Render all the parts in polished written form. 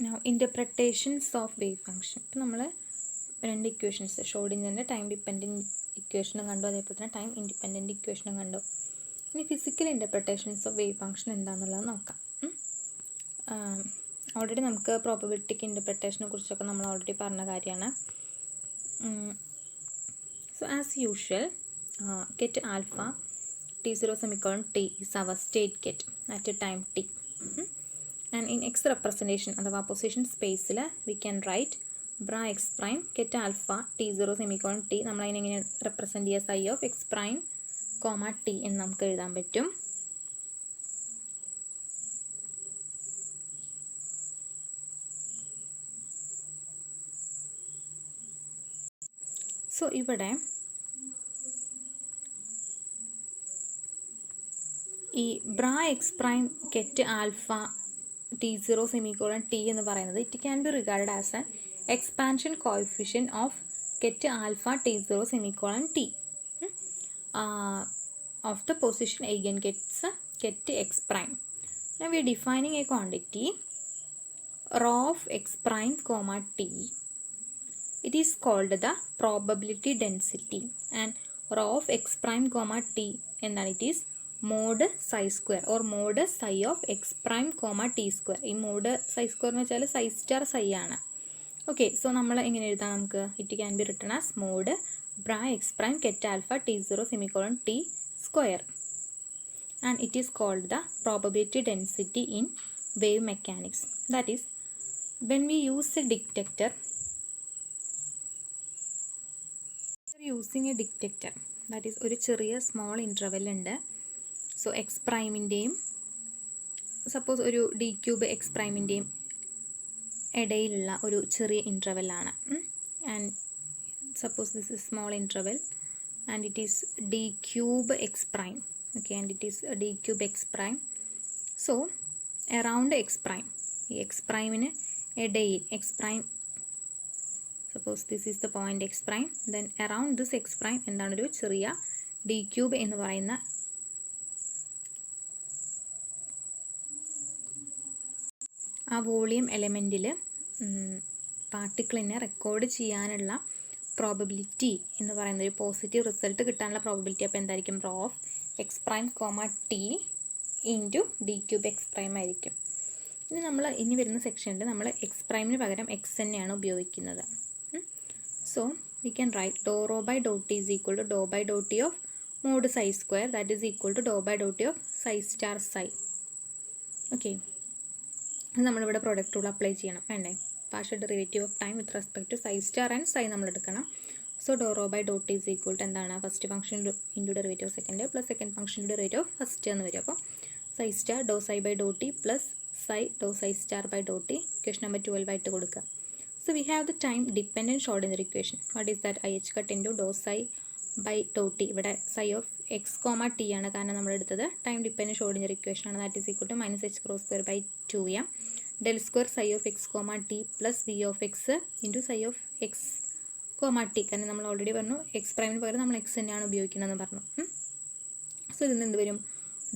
Now interpretations of wave function. ഇപ്പോൾ നമ്മൾ രണ്ട് ഇക്വേഷൻസ് ഷ്രോഡിംഗറിൻ്റെ ടൈം ഡിപ്പെൻഡൻറ്റ് ഇക്വേഷനും കണ്ടു, അതേപോലെ തന്നെ ടൈം ഇൻഡിപെൻഡൻറ്റ് ഇക്വേഷനും കണ്ടു. ഇനി physical interpretations of wave function എന്താണെന്നുള്ളത് നോക്കാം. ഓൾറെഡി നമുക്ക് പ്രോബബിലിറ്റിക് ഇൻ്റർപ്രിട്ടേഷനെ കുറിച്ചൊക്കെ നമ്മൾ ഓൾറെഡി പറഞ്ഞ കാര്യമാണ്. So as usual get alpha t0 semicolon t is our state get at a time t. And in x representation അഥവാ പൊസിഷൻ സ്പേസിൽ we can write bra x prime get alpha t0 semicolon t. നമ്മളതിനെ എങ്ങനെ represent ചെയ്യുക? psi of x prime comma t എന്ന് നമുക്ക് എഴുതാൻ പറ്റും. So ഇവിടെ ഈ bra x prime get alpha t0 semicolon t എന്ന് പറയുന്നത് it can be regard as an expansion coefficient of get alpha t0 semicolon t of the position eigen get x prime. Now we are defining a quantity rho of x prime comma t. It is called the probability density, and rho of x prime comma t എന്താണ്? it is mod psi square or mod psi of x prime comma t square. ഈ mod psi square എന്ന് വെച്ചാൽ psi star psi ആണ്. Okay, so നമ്മൾ എങ്ങനെ എഴുതാം? നമുക്ക് it can be written as mod bra x prime get alpha t0 semicolon t square, and it is called the probability density in wave mechanics. That is, when we use a detector, using a detector, that is ഒരു ചെറിയ small interval ഉണ്ട്. So x പ്രൈമിൻ്റെയും suppose ഒരു d cube x പ്രൈമിൻ്റെയും ഇടയിലുള്ള ഒരു ചെറിയ ഇൻ്റർവെല്ലാണ്. And suppose this is small interval and it is d cube X prime. Okay, and it is d cube X prime. So around x prime, ഈ x പ്രൈമിന് ഇടയിൽ x prime, suppose this is the point x prime, then around this x prime എന്താണ്? ഒരു ചെറിയ d cube എന്ന് പറയുന്ന ആ volume എലമെൻറ്റിൽ പാർട്ടിക്കിളിനെ റെക്കോർഡ് ചെയ്യാനുള്ള പ്രോബബിലിറ്റി എന്ന് പറയുന്ന ഒരു പോസിറ്റീവ് റിസൾട്ട് കിട്ടാനുള്ള പ്രോബബിലിറ്റി അപ്പോൾ എന്തായിരിക്കും? Rho of X prime comma T into D cube X prime ആയിരിക്കും. ഇനി നമ്മൾ ഇനി വരുന്ന സെക്ഷനിൽ നമ്മൾ എക്സ് പ്രൈമിന് പകരം എക്സ് തന്നെയാണ് ഉപയോഗിക്കുന്നത്. So we can write dou rho by dou t is equal to dou by dou t of mod psi square, that is equal to dou by dou t of psi star psi. Okay, നമ്മളിവിടെ product rule apply ചെയ്യണം വേണ്ടേ? Partial derivative of time with respect to psi star and psi നമ്മൾ എടുക്കണം. So dou rho by dou t is equal to എന്താണ്? First function into derivative of second plus second function into derivative of first എന്ന് വരും. അപ്പോൾ psi star dou psi by dou t plus psi dou psi star by dou t equation number 12 ആയിട്ട് കൊടുക്കുക. So we have the time dependent Schrodinger equation. What is that? IH cut into dou psi by dou t. ഇവിടെ psi of x comma t ആണ്, കാരണം നമ്മൾ എടുത്തത് time dependent Schrodinger equation ആണ്. That is equal to minus h cross square by 2m del square psi of x comma t plus v of x into psi of x comma t. കാരണം നമ്മൾ already പറഞ്ഞു X പ്രൈമിന് പകരം നമ്മൾ X തന്നെയാണ് ഉപയോഗിക്കുന്നതെന്ന് പറഞ്ഞു. സോ ഇതിൽ നിന്ന് എന്ത് വരും?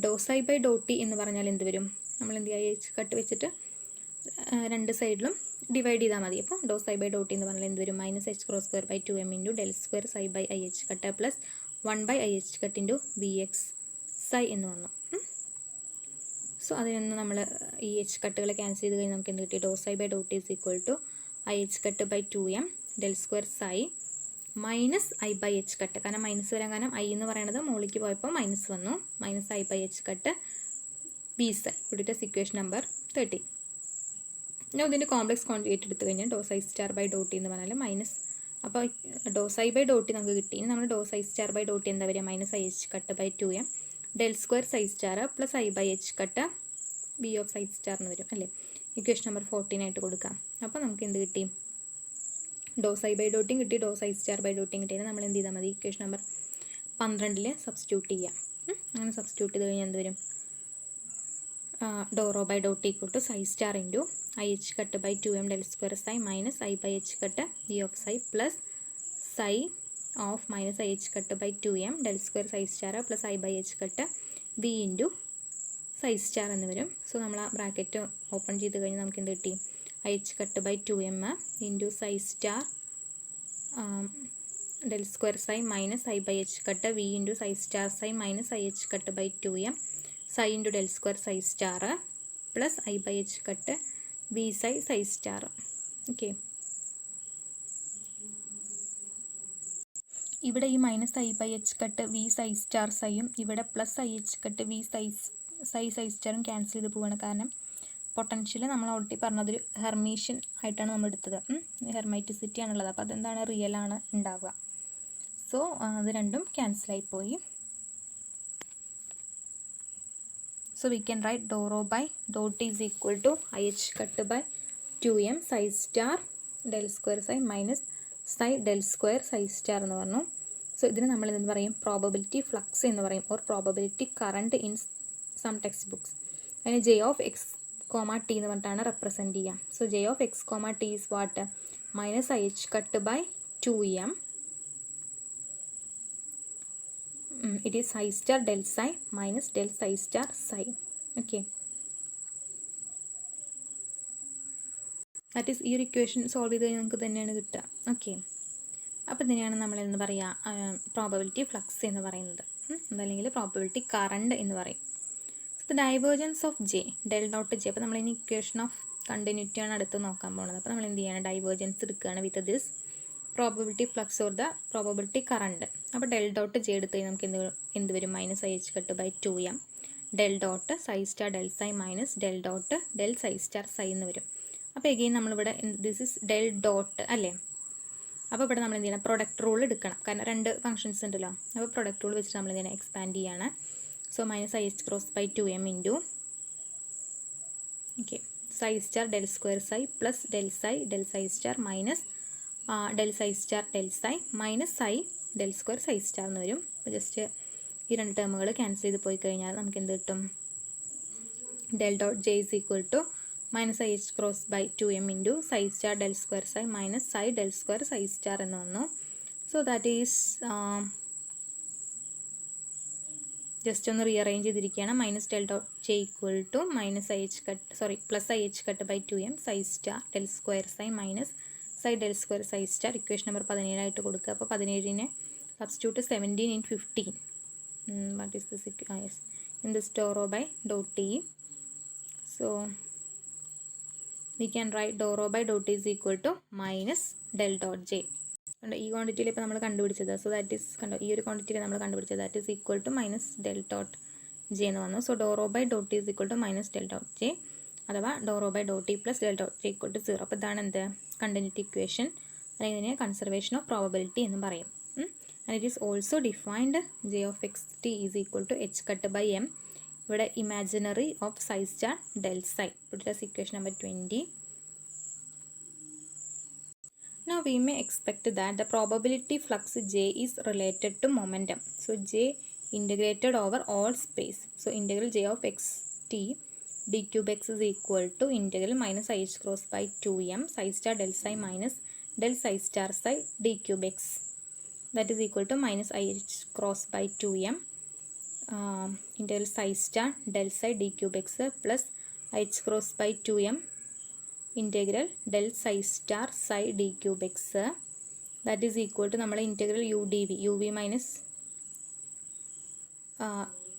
ഡോ psi ബൈ ഡോ t എന്ന് പറഞ്ഞാൽ എന്ത് വരും? നമ്മൾ എന്ത് ചെയ്യുക? h കട്ട് വെച്ചിട്ട് രണ്ട് സൈഡിലും ഡിവൈഡ് ചെയ്താൽ മതി. അപ്പോൾ ഡോ സൈ ബൈ ഡോ ടി എന്ന് പറഞ്ഞാൽ എന്ത് വരും? Minus h cross square by 2m into del square psi by i H cut plus 1 by i H cut into v x psi എന്ന് വന്നു. സോ അതിൽ നിന്ന് നമ്മൾ ഈ എച്ച് കട്ടുകൾ ക്യാൻസൽ ചെയ്ത് കഴിഞ്ഞാൽ നമുക്ക് എന്ത് കിട്ടി? Doe psi by doe t is equal to i H cut by 2m del square psi minus i by H cut. കാരണം മൈനസ് വരാൻ കാരണം ഐ എന്ന് പറയുന്നത് മുകളിലേക്ക് പോയപ്പോൾ മൈനസ് വന്നു. Minus i by H cut v psi. ഇവിടെ equation number 13. ഞാൻ ഇതിൻ്റെ കോംപ്ലക്സ് കോൺജുഗേറ്റ് എടുത്തു കഴിഞ്ഞാൽ doe psi star by doe t എന്ന് പറഞ്ഞാൽ മൈനസ്, അപ്പോൾ ഡോ സൈ ബൈ ഡോ ടി നമുക്ക് കിട്ടി. ഇനി നമ്മൾ doe psi star by doe t എന്താ വരിക? Minus I H cut by 2m del square psi star plus i by H cut v of psi star എന്ന് വരും അല്ലേ? ഇക്വേഷൻ നമ്പർ 14 ആയിട്ട് കൊടുക്കാം. അപ്പോൾ നമുക്ക് എന്ത് കിട്ടി? ഡോ സൈ ബൈ ഡോ ടിയും കിട്ടി, ഡോ സൈ സ്റ്റാർ ബൈ ഡോ ടിയും കിട്ടിയാൽ നമ്മൾ എന്ത് ചെയ്താൽ മതി? ഇക്വേഷൻ നമ്പർ 12 സബ്സ്റ്റിറ്റ്യൂട്ട് ചെയ്യാം. അങ്ങനെ സബ്സ്റ്റിറ്റ്യൂട്ട് ചെയ്ത് കഴിഞ്ഞാൽ എന്ത് വരും? Doe rho by doe t equal to psi star into i H cut by 2m del square psi minus i by H cut v of psi plus psi of minus I H cut by 2m del square psi star plus i by H cut v into psi star എന്ന് വരും. So നമ്മൾ ആ bracket open ചെയ്ത് കഴിഞ്ഞാൽ നമുക്ക് എന്ത് കിട്ടി? h cut by 2m into psi star del square psi minus I by h cut v into psi star psi minus I h cut by 2m psi into del square psi star plus I by h cut v psi star. Okay, ഇവിടെ ഈ minus i by H cut v psi star സൈയും ഇവിടെ plus I H cut v psi സ്റ്റാറും cancel ചെയ്ത് പോവുകയാണ്. കാരണം potential നമ്മൾ already പറഞ്ഞതൊരു Hermitian ആയിട്ടാണ് നമ്മൾ എടുത്തത്. ഹെർമൈറ്റിസിറ്റി ആണുള്ളത്. അപ്പോൾ അതെന്താണ്, റിയൽ ആണ് ഉണ്ടാവുക. സോ അത് രണ്ടും ക്യാൻസലായിപ്പോയി. So we can write doe rho by dot is equal to i H cut by 2m psi star del square psi minus psi del square psi star എന്ന് പറഞ്ഞു. സോ ഇതിന് നമ്മൾ എന്ത് പറയും, പ്രോബബിലിറ്റി ഫ്ലക്സ് എന്ന് പറയും, or probability current in some textbooks ബുക്സ്. അതിന് j of x comma t എന്ന് പറഞ്ഞിട്ടാണ് റെപ്രസെൻറ്റ് ചെയ്യുക. So j of x comma t is what, minus I H cut by 2m. It is psi star del psi minus del psi star psi. Okay, that is ഈ ഒരു equation solve ചെയ്ത് കഴിഞ്ഞാൽ നമുക്ക് തന്നെയാണ് കിട്ടുക. Okay, അപ്പോൾ ഇതിനെയാണ് നമ്മൾ എന്ന് പറയുക പ്രോബബിലിറ്റി ഫ്ലക്സ് എന്ന് പറയുന്നത്, അതല്ലെങ്കിൽ പ്രോബബിലിറ്റി കറണ്ട് എന്ന് പറയും. So the divergence of J del dot J. അപ്പോൾ നമ്മളിനി ഇക്വേഷൻ ഓഫ് കണ്ടിന്യൂറ്റി ആണ് അടുത്ത് നോക്കാൻ പോകുന്നത്. അപ്പോൾ നമ്മൾ എന്ത് ചെയ്യണം, ഡൈവേർജൻസ് എടുക്കുകയാണ് with this probability flux or the probability current. അപ്പോൾ ഡെൽ ഡോട്ട് ജെ എടുത്ത് കഴിഞ്ഞാൽ നമുക്ക് എന്ത് വരും, minus I H cut by 2m del dot psi star del psi minus del dot del psi star psi എന്ന് വരും. അപ്പോൾ എഗെയിൻ നമ്മളിവിടെ ദിസ് ഇസ് ഡെൽ ഡോട്ട് അല്ലേ. അപ്പോൾ ഇവിടെ നമ്മൾ എന്ത് ചെയ്യണം, പ്രൊഡക്റ്റ് റൂൾ എടുക്കണം. കാരണം രണ്ട് ഫംഗ്ഷൻസ് ഉണ്ടല്ലോ. അപ്പോൾ പ്രൊഡക്റ്റ് റൂൾ വെച്ചിട്ട് നമ്മൾ എന്ത് ചെയ്യണം, എക്സ്പാൻഡ് ചെയ്യാണ്. So minus I H cross by 2m into okay psi star del square psi plus del psi star minus del psi star del psi minus psi del square psi star എന്ന് വരും. അപ്പോൾ just ഈ രണ്ട് ടേമുകൾ cancel ചെയ്ത് പോയി കഴിഞ്ഞാൽ നമുക്ക് എന്ത് കിട്ടും, del dot J is equal to minus I H cross by 2m into psi star del square psi minus psi del square psi star എന്ന് വന്നു. സോ ദാറ്റ് ഈസ് ജസ്റ്റ് ഒന്ന് റീഅറേഞ്ച് ചെയ്തിരിക്കുകയാണ്. Minus del dot J equal to minus I H cut plus I H cut by 2m psi star del square psi minus psi del square psi star. Equation number 17 ആയിട്ട് കൊടുക്കുക. അപ്പോൾ 17നെ substitute 17 in 15. What is this? Yes, in this dou rho by dot t. So we can write dou rho by dot t is equal to minus del dot j. കണ്ടോ, ഈ ക്വാണ്ടിറ്റിയിൽ ഇപ്പോൾ നമ്മൾ കണ്ടുപിടിച്ചത്. So that is കണ്ടോ, ഈ ഒരു ക്വാണ്ടിറ്റിയിൽ നമ്മൾ കണ്ടുപിടിച്ചത് that is equal to minus del dot j എന്ന് വന്നു. So doe rho by dot t is equal to minus del dot j, അഥവാ doe rho by dot t plus del dot J equal to 0. അപ്പോൾ ഇതാണ് എന്ത്, continuity equation, അല്ലെങ്കിൽ ഇതിനെ conservation of probability എന്ന് പറയും. And it is also defined j of x t is equal to h cut by m. ഇവിടെ imaginary of psi star del psi. It equation number 20. Now we may expect that the probability flux J is related to momentum. So J integrated over all space. So integral J of x t d cube x is equal to integral minus I h cross by 2m psi star del psi minus del psi star psi d cube x. That is equal to minus I h cross by 2m integral psi star del psi d cube x plus I h cross by 2m integral del psi star psi d cube x. That is equal to നമ്മൾ integral u dv uv minus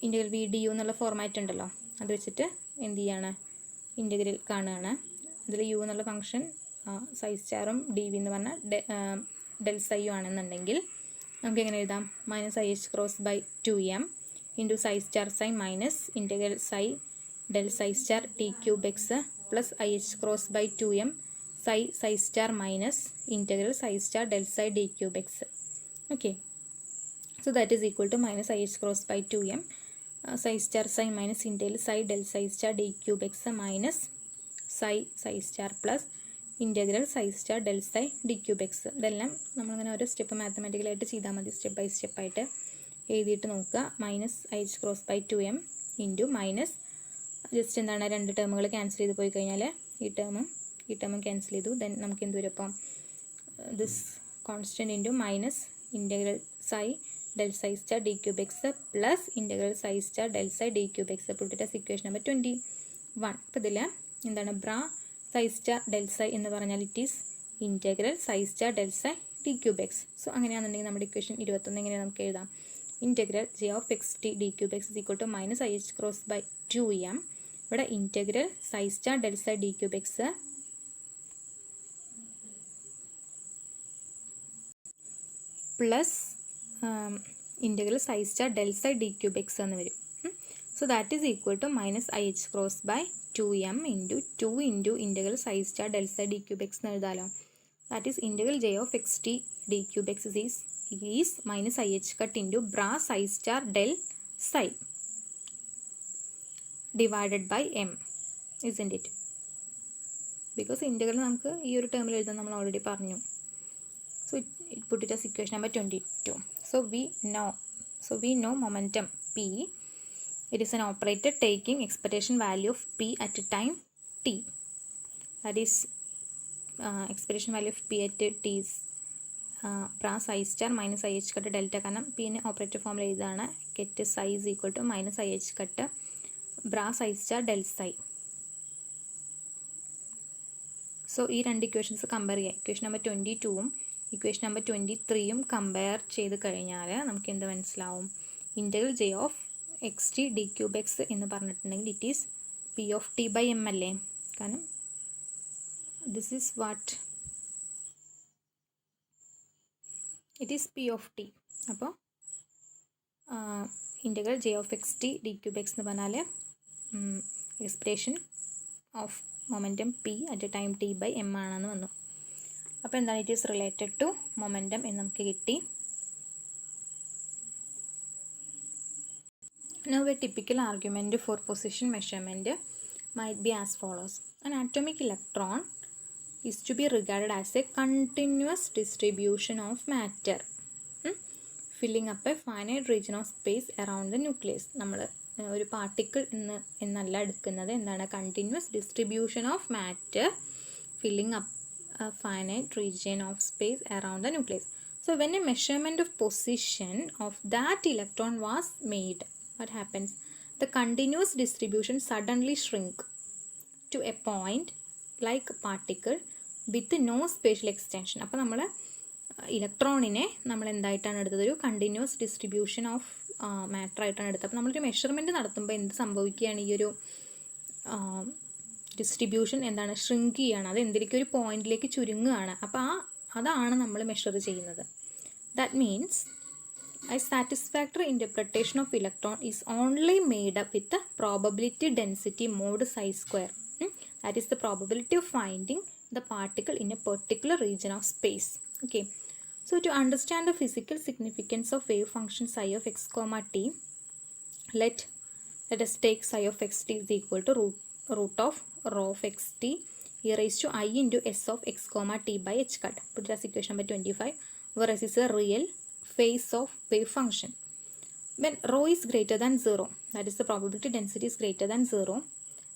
integral v du എന്നുള്ള format ഉണ്ടല്ലോ, അത് വെച്ചിട്ട് എന്ത് ചെയ്യാണ്, integral കാണുകയാണ്. അതിൽ u എന്നുള്ള ഫംഗ്ഷൻ സൈ സ്റ്റാറും ഡി വി എന്ന് പറഞ്ഞാൽ ഡെൽ സൈയും ആണെന്നുണ്ടെങ്കിൽ നമുക്ക് എങ്ങനെ എഴുതാം, minus I H cross by 2m into psi star psi minus integral psi del psi star T cube X plus I H cross by 2m psi star minus integral psi star del psi D cube X. Okay, so that is equal to minus I H cross by 2m psi star psi minus integral psi del psi star d cube x minus psi star plus integral psi star del psi D cube x. ഇതെല്ലാം നമ്മളിങ്ങനെ ഓരോ step മാത്തമാറ്റിക്കലായിട്ട് ചെയ്താൽ മതി. Step by സ്റ്റെപ്പായിട്ട് എഴുതിയിട്ട് നോക്കുക. Minus I H cross by 2m into minus just എന്താണ്, രണ്ട് ടേമുകൾ ക്യാൻസൽ ചെയ്ത് പോയി കഴിഞ്ഞാൽ ഈ ടേമും ക്യാൻസൽ ചെയ്തു. ദെൻ നമുക്ക് എന്ത് വരും, അപ്പം this constant into minus integral psi del psi star d cube x plus integral psi star del psi d cube x. put it as equation number 21. അപ്പോൾ ഇതിൽ എന്താണ്, ബ്രാ സൈ സ്റ്റാർ ഡെൽ സൈ എന്ന് പറഞ്ഞാൽ it is integral psi star del psi D cube x. So അങ്ങനെയാണെന്നുണ്ടെങ്കിൽ നമ്മുടെ equation 21 എങ്ങനെയാണ് നമുക്ക് എഴുതാം? Integral j of x t d cube x is equal to minus I H cross by 2m. ഇവിടെ integral psi star del psi D cube X plus integral psi star del psi D cube x എന്ന് വരും. So that is equal to minus I H cross by 2m into 2 into integral psi star del psi D cube x എന്ന് എഴുതാമല്ലോ. That is integral j of x t d cube x is minus I H cut into bra psi star del psi divided by m, isn't it? Because integral നമുക്ക് ഈ ഒരു ടേമിൽ എഴുതാൻ നമ്മൾ already പറഞ്ഞു. So it put it as equation number 22. So we know momentum P. It is an operator taking expectation value of P at a time t. That is expectation value of P at t is plus I star minus I h cut delta. കാരണം P നെ operator ഫോമിൽ എഴുതാണ്. get psi is equal to minus I h cut brass I star del psi. So ഈ രണ്ട് equations compare ചെയ്യുക. Equation number 22ഉം equation number 23യും compare ചെയ്ത് കഴിഞ്ഞാൽ നമുക്ക് എന്ത് മനസ്സിലാവും? Integral j of x t d cube x എന്ന് പറഞ്ഞിട്ടുണ്ടെങ്കിൽ it is p of t by m അല്ലേ? കാരണം this is what it is p of t. അപ്പോൾ integral j of x t d cube x എന്ന് പറഞ്ഞാൽ expression of momentum p at a time t by M ആണെന്ന് വന്നു. അപ്പോൾ എന്താണ്? It is related to momentum എന്ന് നമുക്ക് കിട്ടി. Now a typical argument for position measurement might be as follows. An atomic electron is to be regarded as a continuous distribution of matter, filling up a finite region of space around the nucleus. നമ്മൾ ഒരു particle എന്നല്ല എടുക്കുന്നത്, എന്താണ്? Continuous distribution of matter filling up a finite region of space around the nucleus. So when a measurement of position of that electron was made, what happens? The continuous distribution suddenly shrink to a point like a particle with no spatial extension. അപ്പോൾ നമ്മൾ ഇലക്ട്രോണിനെ നമ്മൾ എന്തായിട്ടാണ് എടുത്തത്? ഒരു continuous distribution of matter ആയിട്ടാണ് എടുത്തത്. അപ്പോൾ നമ്മളൊരു മെഷർമെൻറ്റ് നടത്തുമ്പോൾ എന്ത് സംഭവിക്കുകയാണ്? ഈ ഒരു ഡിസ്ട്രിബ്യൂഷൻ എന്താണ്? ഷ്രിങ്ക് ചെയ്യുകയാണ്. അത് എന്തിലേക്ക്? ഒരു പോയിന്റിലേക്ക് ചുരുങ്ങുകയാണ്. അപ്പോൾ അതാണ് നമ്മൾ മെഷർ ചെയ്യുന്നത്. That means a satisfactory interpretation of electron is only made up with the probability density mod psi square. That is the probability of finding the particle in a particular region of space. Okay. So to understand the physical significance of wave function psi of x comma t, let us take psi of x t is equal to root of rho of x t e raised to I into s of x comma t by h cut. Put it as equation number 25, where s is a real phase of wave function. When rho is greater than 0, that is the probability density is greater than 0,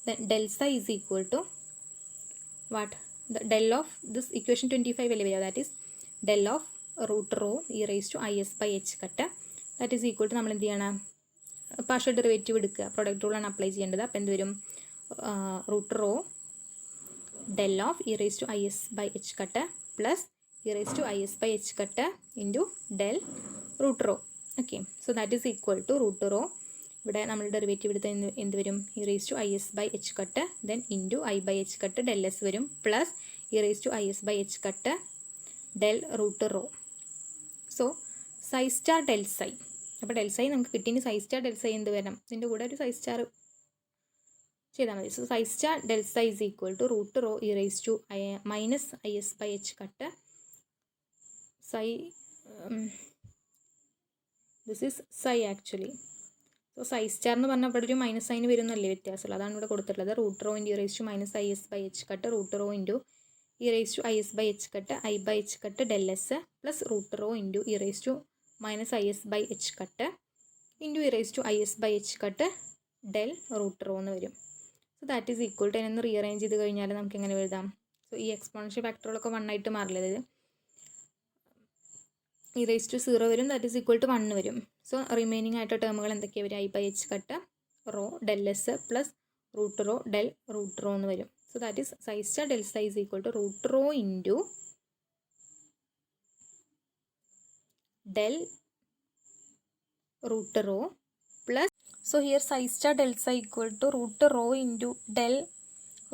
then del psi is equal to what? The del of this equation 25, that is del of root rho e raised to is by h cut. That is equal to നമ്മൾ എന്ത് ചെയ്യണം? Partial derivative എടുക്കുക. Product റൂളാണ് apply ചെയ്യേണ്ടത്. അപ്പോൾ എന്ത് വരും? Root rho del of e raised to is by h cut plus e raised to is by h cut into del root rho. Okay, so that is equal to root rho. ഇവിടെ നമ്മൾ derivative എടുത്ത് എന്ത് വരും? e raised to is by h cut then into I by h cut del s വരും plus e raised to is by h cut del root rho. So psi star del psi. അപ്പോൾ del psi നമുക്ക് കിട്ടിയ psi star del psi എന്ത് വരണം? ഇതിൻ്റെ കൂടെ ഒരു psi star ചെയ്താൽ മതി. So psi star del psi is equal to root rho e raised to minus is by h cut psi. This is psi actually. So psi star എന്ന് പറഞ്ഞാൽ ഇവിടെ ഒരു മൈനസ് സൈൻ വരുന്നല്ലേ വ്യത്യാസമുള്ളൂ. അതാണ് ഇവിടെ കൊടുത്തിട്ടുള്ളത്. Root rho into raise to minus I S by H cut root rho into E raise to I S by H cut I by H cut del S plus root rho into E raise to minus I S by H cut into E raise to I S by H cut del root rho എന്ന് വരും. So that is equal to എന്ന് rearrange ചെയ്ത് കഴിഞ്ഞാൽ നമുക്ക് എങ്ങനെ എഴുതാം? So ഈ exponential ഫാക്ടറുകളൊക്കെ 1 ആയിട്ട് മാറില്ല. അതായത് ഇ റേസ് ടു 0 വരും. ദാറ്റ് ഈസ് ഈക്വൽ ടു 1 വരും. സോ റിമൈനിങ് ആയിട്ട് ടേമുകൾ എന്തൊക്കെയാണ് വരും? I by H cut rho del S plus root rho del root rho എന്ന് വരും. So that is psi star del psi is equal to root rho into del root rho plus, so here psi star del psi equal to root rho into del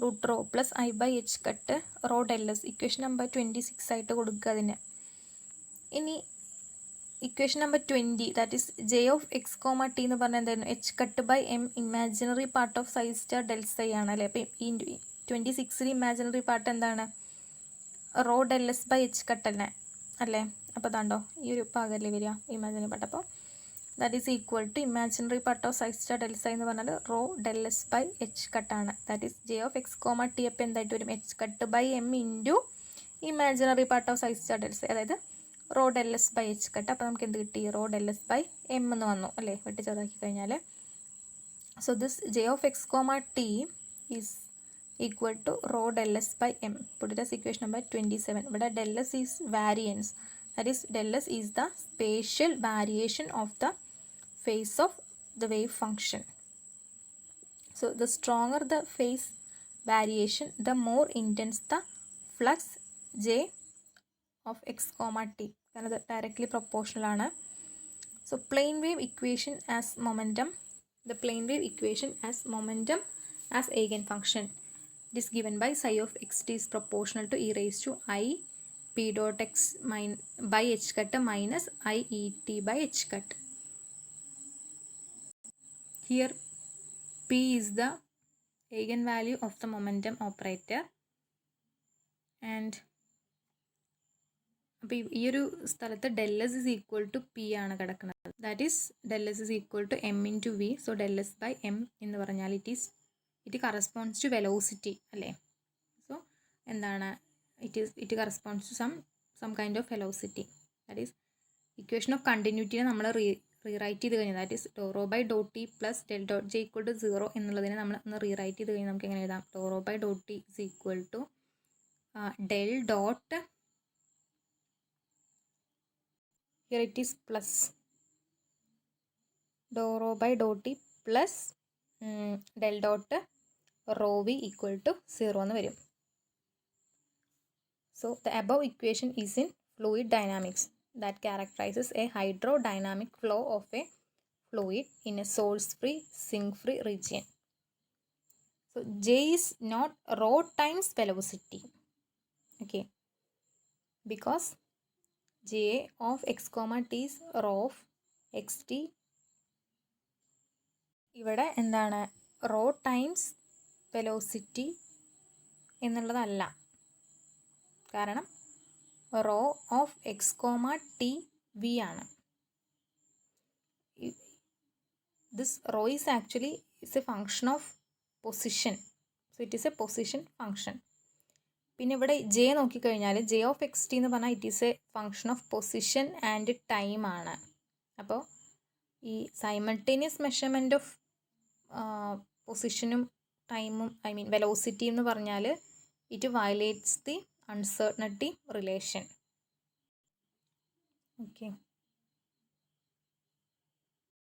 root rho plus I by h cut rho del s. Equation number 26 ആയിട്ട് കൊടുക്കുക അതിന്. ഇനി equation number 20 that is j of x comma t എന്ന് പറഞ്ഞാൽ എന്തായിരുന്നു, h cut by m imaginary part of psi star del psi ആണ് അല്ലേ. അപ്പം ഈ 26 ഇമാജിനറി പാർട്ട് എന്താണ്, rho del s by H cut അല്ലേ. അപ്പോൾ അതാണ്ടോ ഈ ഒരു ഭാഗമല്ലേ വരിക ഇമാജിനറി പാർട്ട്. അപ്പോൾ that is equal to imaginary part of psi star del psi എന്ന് പറഞ്ഞാൽ rho del s by h കട്ടാണ്. That is j of x comma t. അപ്പോൾ എന്തായിട്ട് വരും, h cut by m into imaginary part of psi star del psi, അതായത് rho del s by H cut. അപ്പോൾ നമുക്ക് എന്ത് കിട്ടി, rho del s by m എന്ന് വന്നു അല്ലേ, വെട്ടി ചെറുതാക്കി കഴിഞ്ഞാൽ. So this j of x comma t is equal to rho del s by m. Put it as equation number 27. ഇവിടെ del S is variance, that is del S is the spatial variation of the phase of the wave function. So the stronger the phase variation, the more intense the flux J of x comma t. That is directly proportional ആണ്. So plane wave equation as momentum, the plane wave equation as momentum as eigenfunction, it is given by psi of xt is proportional to e raised to I p dot x by h cut minus I e t by h cut. Here p is the eigenvalue of the momentum operator and അപ്പോൾ ഈ ഒരു സ്ഥലത്ത് del s is equal to p ആണ് കിടക്കുന്നത്. That is del s is equal to m into v. So del s by m എന്ന് പറഞ്ഞാൽ it corresponds to velocity അല്ലേ. So എന്താണ്, it corresponds to some kind of velocity. That is equation of കണ്ടിന്യൂറ്റിനെ നമ്മൾ rewrite ചെയ്ത് കഴിഞ്ഞാൽ, that is doe by doe t plus del dot J equal to 0 എന്നുള്ളതിനെ നമ്മൾ ഒന്ന് റീറൈറ്റ് ചെയ്ത് കഴിഞ്ഞാൽ നമുക്ക് എങ്ങനെ എഴുതാം, doe by doe t is equal to del dot, here it is plus dou rho by dou t plus del dot rho v equal to 0 എന്ന് വരും. So the above equation is in fluid dynamics that characterizes a hydrodynamic flow of a fluid in a source-free, sink-free region. So J is not rho times velocity, okay, because J of x comma t is rho of xt. ഇവിടെ എന്താണ്, raw times velocity എന്നുള്ളതല്ല, കാരണം rho of x comma t v ആണ്. This rho is actually it's a function of position. So it is a position function. പിന്നെ ഇവിടെ J നോക്കിക്കഴിഞ്ഞാൽ J of x T എന്ന് പറഞ്ഞാൽ it is A function of position and time ആണ്. അപ്പോൾ ഈ simultaneous measurement of പൊസിഷനും ടൈമും velocity എന്ന് പറഞ്ഞാൽ it violates the uncertainty relation. Okay.